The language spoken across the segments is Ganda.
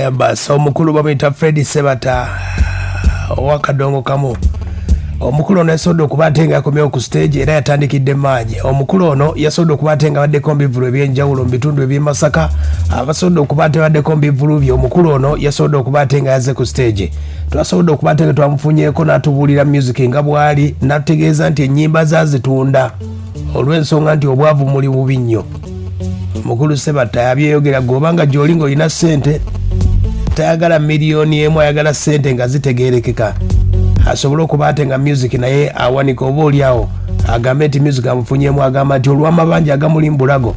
Aya basa omukulu bamuyita Fred Sebatta wakadongo kamu. Omukulu ono yasobola okuba ate nga akomyewo ku stage era yatandikidde maanyi. Omukulu ono yasobola okuba ate nga baddeko mbivulu ebyenjawulo mu bitundu eby'e Masaka. Abasobola okuba ate baddeko mbivulu bye. Omukulu ono yasobola okuba ate nga yazze ku stage. Twasobola okuba ate nga twamufunyeeko n'atubuulira music nga bw'ali n'atutegeeza nti ennyimba zazitunda olw'ensonga nti obwavu muli bubi nnyo. Omukulu Sebatta yabyeyogera gobanga gy'oli ng'olina ssente tayagala miliyoni emu, ayagala ssente nga zitegeerekeka. Asobola okuba ate nga music naye awanika oba oliawo agambe nti music amufunyeemu agamba nti olw'amabanja agamuli mu bulago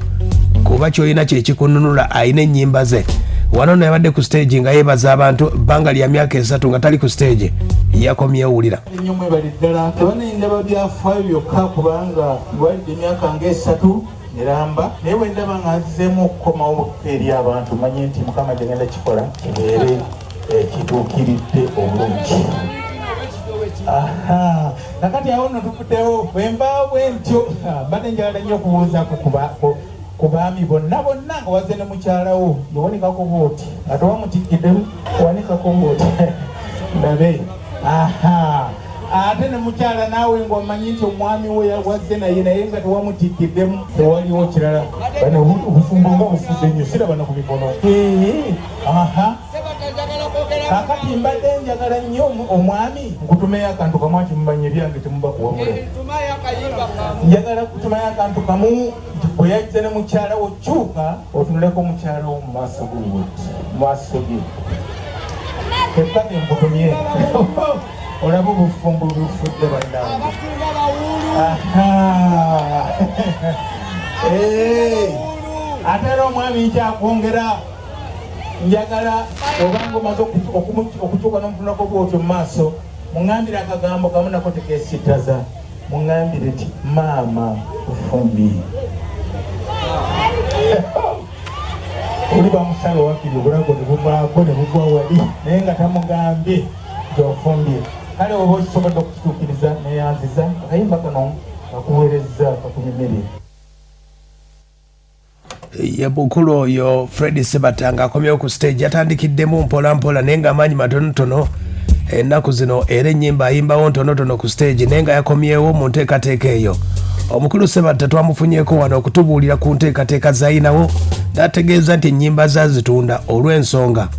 kuba kyolina kyekikununula ayina ennyimba ze. Wano no yabadde ku stage nga yeebaza abantu bbanga lya myaka 3 nga tali ku stage yakomyewulira. Ennyo mwebali ddala tebanendaba byafaayo byokka kubanga lwalidde emyaka nga 3 neramba naye bwe ndaba nga nzizeemu okukomawo eri abantu manye nti Mukama gyagenda kikola kibeere kituukiridde obulungi. Nakati awo no tuvuddewo bwe mbaawo bwe ntyo mbadde njagala nnyo okubuuzaako ku baami bonna nga wazze ne mukyalawo yawanikako booti nga tewamutikiddemu wanikako booti ndabe. Ate ne mukyala naawe ng'omanyi nti omwami we wazze naye nga tewamutikiddemu tewaliwo kirala bane obufumbo nga bufuze nnyo siraba na ku mikono. Kakati mbadde njagala nnyo omwami nkutumeyo akantu kamu akimumanya ebyange temuba kuwamule. Njagala kutumayo akantu kamu nti bwe yajja ne mukyala wo kyuka otunuleko mukyala wo mu maaso ge ekkane nkutumye olaba obufumbo bufudde bannange. Ate era omwami nkyakwongera njagala obanga omaze okukyuka n'omutunako bwotyo mu maaso muŋŋambire akagambo kamu nako tekeesittaza muŋŋambire nti maama bufumbi. Oli bamusala wakiri obulago ne buvaako ne bugwa wali naye nga tamugambye nti ofumbye. Kale oba okisobodde okukituukiriza neyanziza akayimba kano kakuweereza kakunyumire. Ye mukulu oyo Fred Sebatta nga akomyewo ku stage yatandikiddemu mpola mpola naye nga amaanyi matonotono ennaku zino era ennyimba ayimbawo ntonotono ku stage naye nga yakomyewo mu nteekateeka eyo. Omukulu Sebatta twamufunyeeko wano okutubuulira ku nteekateeka z'ayinawo n'ategeeza nti ennyimba zazitunda olw'ensonga.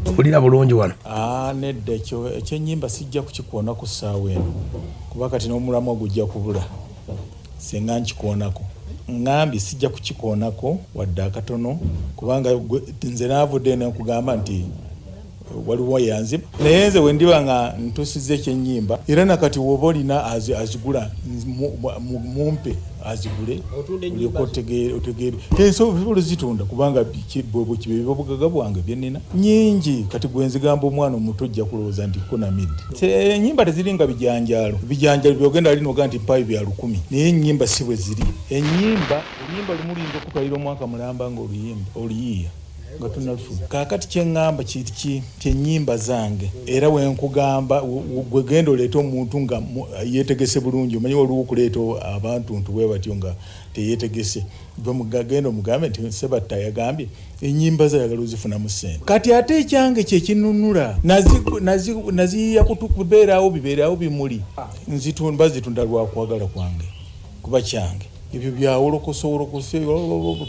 Owulira bulungi wano. Nedda ekyennyimba sijja kukikoona ku ssaawa eno kuba kati n'omulamwa gujja kubula singa nkikoonako. Ngambye sijja kukikoonako wadde akatono kubanga nze naavudde nekugamba nti waliwo yanziba naye nze wendiba nga ntusiza ekyennyimba era nakati woba olina azigula mumpe azigule olyoka otegeere ensobola zitunda kubanga bwebugaga bwange byenina nyingi kati gwenzigamba omwana omuto ojja kulowooza nti kunamidde. Ennyimba teziringa bijanjalo byogenda linoga nti payi bya 100 naye ennyimba si bwe ziri. Oluyimba lumu luyinza okutwalira omwaka mulamba nga oluyiiya nga tunalufuna. Kaakati kyeŋŋamba kiti ennyimba zange era wenkugamba gwegenda oleeta omuntu nga yeetegese bulungi omanyi waliwo okuleeta abantu nti bwe batyo nga teyeetegese genda omugambe nti Sebatta yagambye ennyimba ze ayagala ozifunamu ssente. Kati ate ekyange kyekinunula naziya kubeerawo bibeerawo bimuli bazitunda lwakwagala kwange kuba kyange. Ebyo byawolokose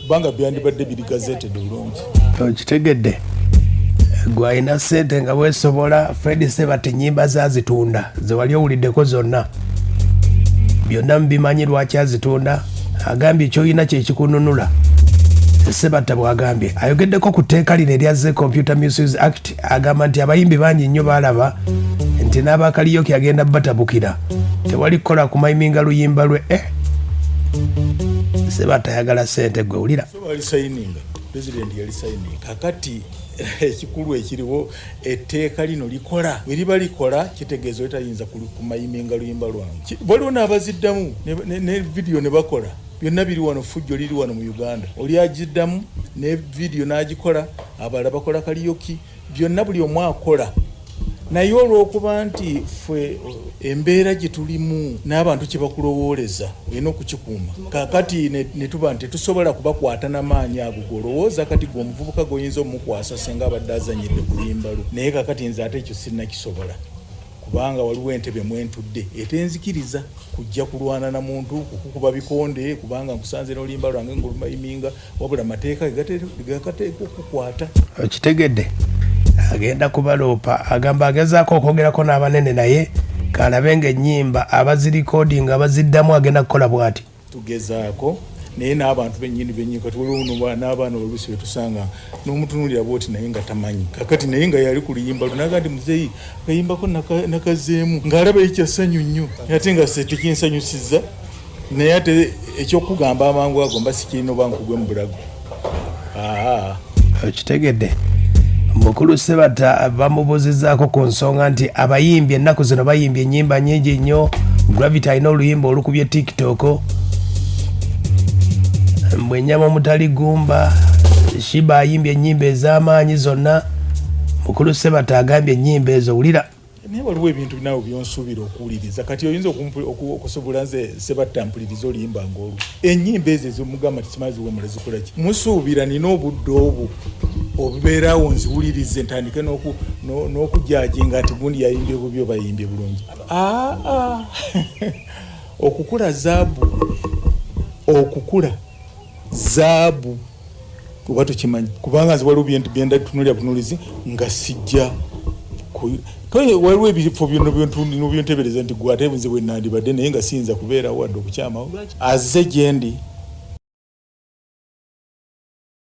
kubanga byandibadde biri gazette bulungi. Okitegedde gwe alina ssente nga bwesobola Fred Sebatta ennyimba zazitunda ze wali owuliddeko zonna byonna mubimanyi lwaki azitunda. Agambye kyolina kyekikununula. Sebatta bw'agambye ayogeddeko ku tteeka lino eryazze Computer Misuse Act agamba nti abayimbi bangi nnyo baalaba nti n'abakaliyoki agenda batabukira tewali kukola kumayiminga luyimba lwe. Sebatta ayagala ssente gwe wulira. President yali signing. Kakati ekikulu ekiriwo etteeka lino likola bwe liba likola kitegeeza etayinza kumayiminga luyimba lwange. Waliwo n'abaziddamu ne video ne bakola byonna biri wano fujjo liri wano mu Uganda. Oli agiddamu ne video n'agikola abalala bakola kaliyoki byonna buli omu akola naye olw'okuba nti ffe embeera gye tulimu n'abantu kye bakulowooleza olina okukikuuma kakati ne tuba nti tetusobola kubakwata n'amaanyi ago golowooza kati gwe omuvubuka goyinza omukwasa senga abadde azanyidde ku limbalu naye kakati nze ate ekyo sinnakisobola kubanga waliwo entebe mwentudde etenzikiriza kujja kulwana na muntu kukuba bikonde kubanga nkusanze n'olimba lwange ngolumayiminga wabula amateeka gakateeka okukwata okitegedde agenda kubaloopa agamba agezaako okwogerako n'abanene naye kalabe ng'ennyimba abazirikodinga abaziddamu agenda kukola bw'ati tugezaako naye n'abantu bennyini kati waliwo n'abaana oluusi betusanga n'omutunuulira bwoti naye nga tamanyi kakati naye nga yali ku luyimba lunaga nti muzeeyi kayimbako nakazeemu ng'alaba ekyasanyu nnyo ate nga tekinsanyusiza naye ate ekyokugamba amangu ago mba sikirina oba nkugwe mu bulago okitegedde mukulu Sebatta bamubuuzizaako ku nsonga nti abayimbi ennaku zino bayimbye ennyimba nnyingi nnyo Gravity alina oluyimba olukubye TikTok Mwenyama omutali gumba Shiba ayimbye ennyimba ez'amaanyi zonna mukulu Sebatta agambye ennyimba ezo wulira naye waliwo ebintu naawe byonsuubira okuwuliriza kati oyinza okusobola nze Sebatta mpuliriza oluyimba ng'olu ennyimba ezo ezomugamba tikimanyi ziwemula zikola ki musuubira nina obudde obwo obubeerawo nziwulirize ntandike n'okujajinga nti gundi yayimbye bubi oba yayimbye bulungi okukula zaabu oba tokimanyi kubanga nze waliwo bintu byenda tutunulira bunulizi nga sijja waliwo ebifo byontebereza nti gwate nze bwe nandibadde naye nga siyinza kubeerawo wadde okukyamawo azze gye ndi